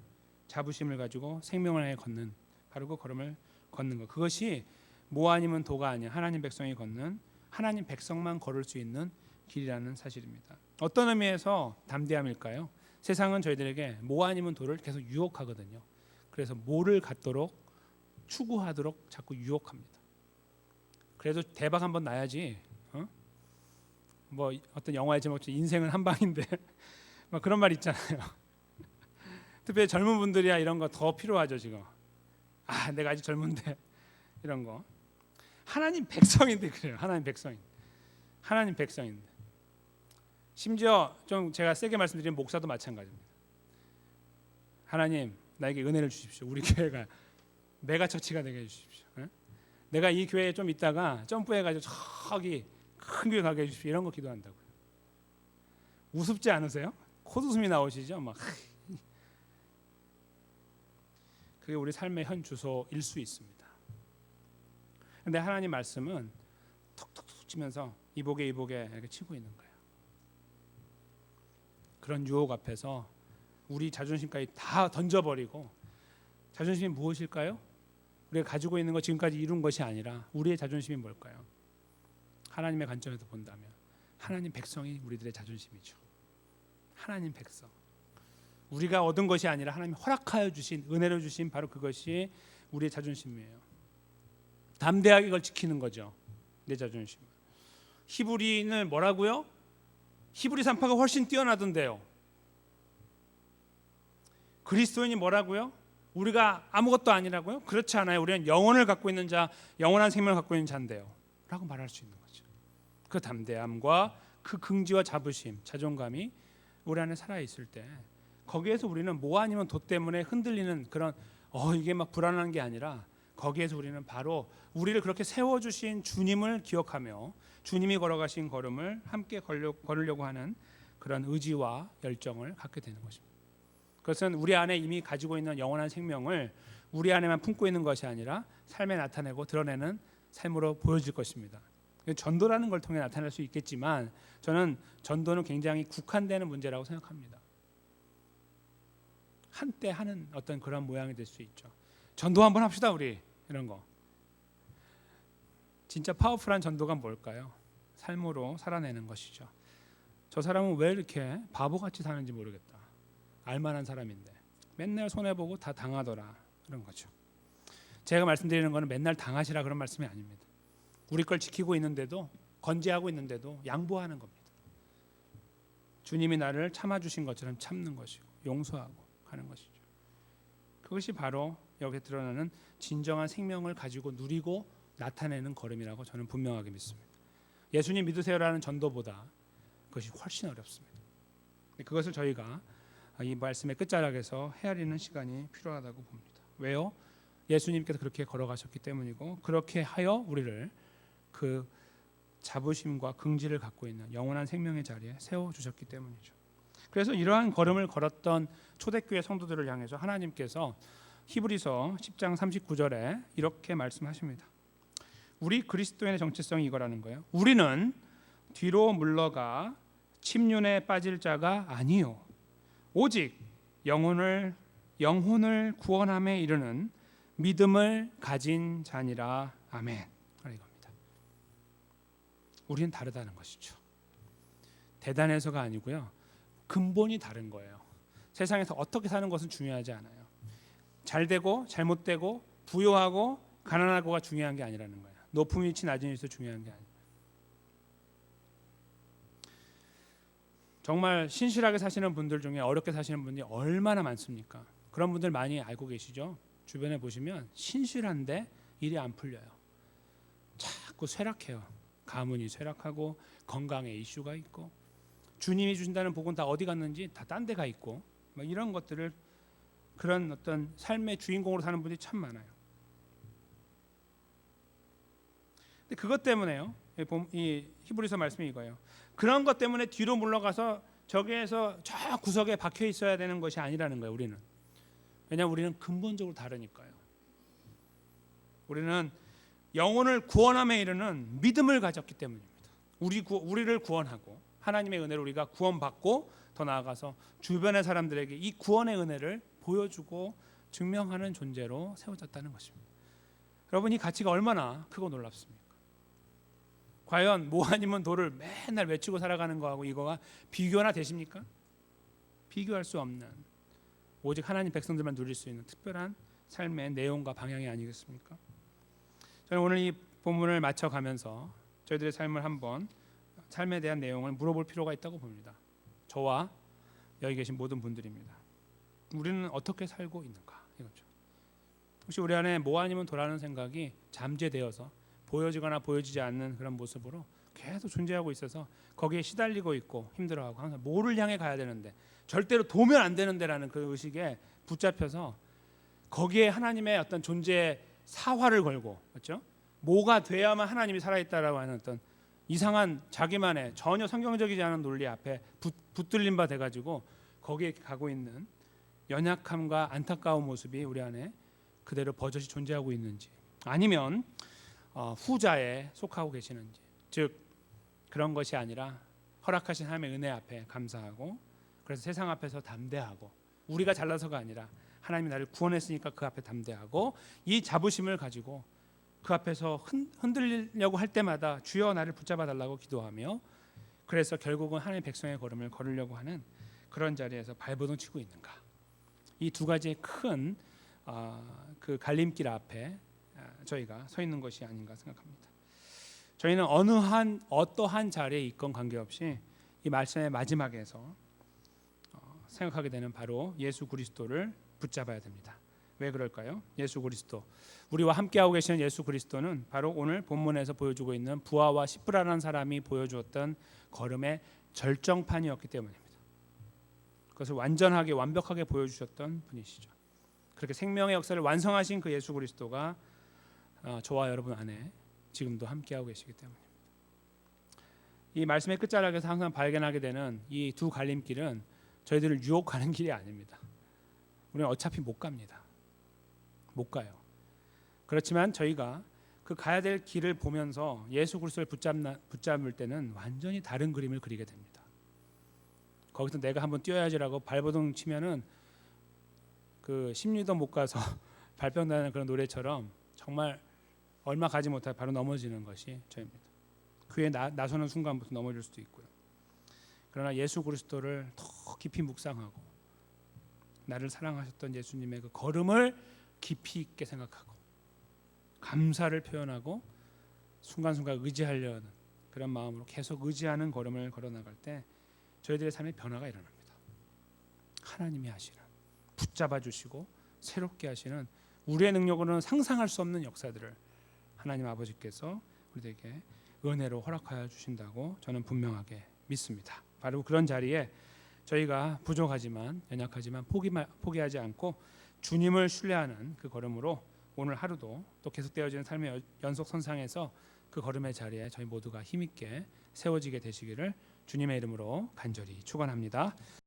자부심을 가지고 생명을 향해 걷는 바로 그 걸음을 걷는 것, 그것이 뭐 아니면 도가 아니야 하나님 백성이 걷는 하나님 백성만 걸을 수 있는 길이라는 사실입니다. 어떤 의미에서 담대함일까요? 세상은 저희들에게 뭐 아니면 도를 계속 유혹하거든요. 그래서 뭐를 갖도록 추구하도록 자꾸 유혹합니다. 그래도 대박 한번 나야지. 뭐 어떤 영화의 제목 인생은 한 방인데 막 그런 말 있잖아요. 특별히 젊은 분들이야 이런 거 더 필요하죠 지금. 내가 아직 젊은데 이런 거. 하나님 백성인데 그래요. 하나님 백성인데. 심지어 좀 제가 세게 말씀드린 목사도 마찬가지입니다. 하나님 나에게 은혜를 주십시오. 우리 교회가 메가처치가 되게 해주십시오. 내가 이 교회에 좀 있다가 점프해가지고 저기 큰 교회 가게 해주십시오. 이런 거 기도한다고요. 우습지 않으세요? 콧웃음이 나오시죠? 막 그게 우리 삶의 현 주소일 수 있습니다. 근데 하나님 말씀은 톡톡톡 치면서 이복에 이렇게 치고 있는 거예요. 그런 유혹 앞에서 우리 자존심까지 다 던져버리고, 자존심이 무엇일까요? 우리가 가지고 있는 것, 지금까지 이룬 것이 아니라 우리의 자존심이 뭘까요? 하나님의 관점에서 본다면 하나님 백성이 우리들의 자존심이죠. 하나님 백성, 우리가 얻은 것이 아니라 하나님이 허락하여 주신, 은혜로 주신 바로 그것이 우리의 자존심이에요. 담대하게 그걸 지키는 거죠. 내 자존심. 히브리는 뭐라고요? 히브리 산파가 훨씬 뛰어나던데요. 그리스도인이 뭐라고요? 우리가 아무것도 아니라고요? 그렇지 않아요. 우리는 영혼을 갖고 있는 자, 영원한 생명을 갖고 있는 자인데요 라고 말할 수 있는 거죠. 그 담대함과 그 긍지와 자부심, 자존감이 우리 안에 살아있을 때, 거기에서 우리는 뭐 아니면 도 때문에 흔들리는 그런 이게 막 불안한 게 아니라, 거기에서 우리는 바로 우리를 그렇게 세워주신 주님을 기억하며 주님이 걸어가신 걸음을 함께 걸으려고 하는 그런 의지와 열정을 갖게 되는 것입니다. 그것은 우리 안에 이미 가지고 있는 영원한 생명을 우리 안에만 품고 있는 것이 아니라 삶에 나타내고 드러내는 삶으로 보여질 것입니다. 전도라는 걸 통해 나타날 수 있겠지만, 저는 전도는 굉장히 국한되는 문제라고 생각합니다. 한때 하는 어떤 그런 모양이 될 수 있죠. 전도 한번 합시다 우리, 이런 거. 진짜 파워풀한 전도가 뭘까요? 삶으로 살아내는 것이죠. 저 사람은 왜 이렇게 바보같이 사는지 모르겠다. 알만한 사람인데 맨날 손해보고 다 당하더라, 그런 거죠. 제가 말씀드리는 거는 맨날 당하시라 그런 말씀이 아닙니다. 우리 걸 지키고 있는데도, 건재하고 있는데도 양보하는 겁니다. 주님이 나를 참아주신 것처럼 참는 것이고 용서하고 하는 것이죠. 그것이 바로 여기에 드러나는 진정한 생명을 가지고 누리고 나타내는 걸음이라고 저는 분명하게 믿습니다. 예수님 믿으세요라는 전도보다 그것이 훨씬 어렵습니다. 그것을 저희가 이 말씀의 끝자락에서 헤아리는 시간이 필요하다고 봅니다. 왜요? 예수님께서 그렇게 걸어가셨기 때문이고, 그렇게 하여 우리를 그 자부심과 긍지를 갖고 있는 영원한 생명의 자리에 세워주셨기 때문이죠. 그래서 이러한 걸음을 걸었던 초대교회 성도들을 향해서 하나님께서 히브리서 10장 39절에 이렇게 말씀하십니다. 우리 그리스도인의 정체성이 이거라는 거예요. 우리는 뒤로 물러가 침륜에 빠질 자가 아니요, 오직 영혼을 구원함에 이르는 믿음을 가진 자니라. 아멘. 이겁니다. 우리는 다르다는 것이죠. 대단해서가 아니고요, 근본이 다른 거예요. 세상에서 어떻게 사는 것은 중요하지 않아요. 잘되고 잘못되고 부유하고 가난하고가 중요한 게 아니라는 거예요. 높은 위치 낮은 위치도 중요한 게 아니에요. 정말 신실하게 사시는 분들 중에 어렵게 사시는 분들이 얼마나 많습니까? 그런 분들 많이 알고 계시죠? 주변에 보시면 신실한데 일이 안 풀려요. 자꾸 쇠락해요. 가문이 쇠락하고 건강에 이슈가 있고, 주님이 주신다는 복은 다 어디 갔는지 다 딴 데 가 있고, 이런 것들을, 그런 어떤 삶의 주인공으로 사는 분들이 참 많아요. 근데 그것 때문에요, 이 히브리서 말씀이 이거예요. 그런 것 때문에 뒤로 물러가서 저기에서 저 구석에 박혀 있어야 되는 것이 아니라는 거예요. 우리는. 왜냐하면 우리는 근본적으로 다르니까요. 우리는 영혼을 구원함에 이르는 믿음을 가졌기 때문입니다. 우리를 구원하고 하나님의 은혜로 우리가 구원받고, 더 나아가서 주변의 사람들에게 이 구원의 은혜를 보여주고 증명하는 존재로 세워졌다는 것입니다. 여러분, 이 가치가 얼마나 크고 놀랍습니까? 과연 뭐 아니면 도를 맨날 외치고 살아가는 거하고 이거가 비교나 되십니까? 비교할 수 없는, 오직 하나님 백성들만 누릴 수 있는 특별한 삶의 내용과 방향이 아니겠습니까? 저는 오늘 이 본문을 맞춰가면서 저희들의 삶을 한번, 삶에 대한 내용을 물어볼 필요가 있다고 봅니다. 저와 여기 계신 모든 분들입니다. 우리는 어떻게 살고 있는가, 이거죠. 혹시 우리 안에 뭐 아니면 도라는 생각이 잠재되어서 보여지거나 보여지지 않는 그런 모습으로 계속 존재하고 있어서 거기에 시달리고 있고 힘들어하고, 항상 뭐를 향해 가야 되는데 절대로 도면 안 되는데라는 그 의식에 붙잡혀서 거기에 하나님의 어떤 존재의 사활을 걸고, 그렇죠? 뭐가 돼야만 하나님이 살아있다라고 하는 어떤 이상한 자기만의 전혀 성경적이지 않은 논리 앞에 붙들린 바 돼가지고 거기에 가고 있는 연약함과 안타까운 모습이 우리 안에 그대로 버젓이 존재하고 있는지, 아니면 후자에 속하고 계시는지, 즉 그런 것이 아니라 허락하신 하나님의 은혜 앞에 감사하고, 그래서 세상 앞에서 담대하고, 우리가 잘나서가 아니라 하나님이 나를 구원했으니까 그 앞에 담대하고, 이 자부심을 가지고 그 앞에서 흔들리려고 할 때마다 주여 나를 붙잡아 달라고 기도하며, 그래서 결국은 하나님의 백성의 걸음을 걸으려고 하는 그런 자리에서 발버둥 치고 있는가. 이 두 가지의 큰 그 갈림길 앞에 저희가 서 있는 것이 아닌가 생각합니다. 저희는 어떠한 자리에 있건 관계없이 이 말씀의 마지막에서 생각하게 되는 바로 예수 그리스도를 붙잡아야 됩니다. 왜 그럴까요? 예수 그리스도, 우리와 함께하고 계시는 예수 그리스도는 바로 오늘 본문에서 보여주고 있는 부하와 시브라라는 사람이 보여주었던 걸음의 절정판이었기 때문입니다. 그것을 완전하게 완벽하게 보여주셨던 분이시죠. 그렇게 생명의 역사를 완성하신 그 예수 그리스도가 저와 여러분 안에 지금도 함께하고 계시기 때문입니다. 이 말씀의 끝자락에서 항상 발견하게 되는 이 두 갈림길은 저희들을 유혹하는 길이 아닙니다. 우리는 어차피 못 갑니다. 못 가요. 그렇지만 저희가 그 가야 될 길을 보면서 예수 그리스도를 붙잡을 때는 완전히 다른 그림을 그리게 됩니다. 거기서 내가 한번 뛰어야지라고 발버둥 치면은 그 10리도 못 가서 발병나는 그런 노래처럼 정말 얼마 가지 못해 바로 넘어지는 것이 저입니다. 그에 나서는 순간부터 넘어질 수도 있고요. 그러나 예수 그리스도를 더 깊이 묵상하고 나를 사랑하셨던 예수님의 그 걸음을 깊이 있게 생각하고 감사를 표현하고 순간순간 의지하려는 그런 마음으로 계속 의지하는 걸음을 걸어나갈 때 저희들의 삶에 변화가 일어납니다. 하나님이 하시는, 붙잡아 주시고 새롭게 하시는, 우리의 능력으로는 상상할 수 없는 역사들을 하나님 아버지께서 우리에게 은혜로 허락하여 주신다고 저는 분명하게 믿습니다. 바로 그런 자리에 저희가 부족하지만 연약하지만 포기하지 않고 주님을 신뢰하는 그 걸음으로 오늘 하루도 또 계속되어지는 삶의 연속선상에서 그 걸음의 자리에 저희 모두가 힘있게 세워지게 되시기를 주님의 이름으로 간절히 축원합니다.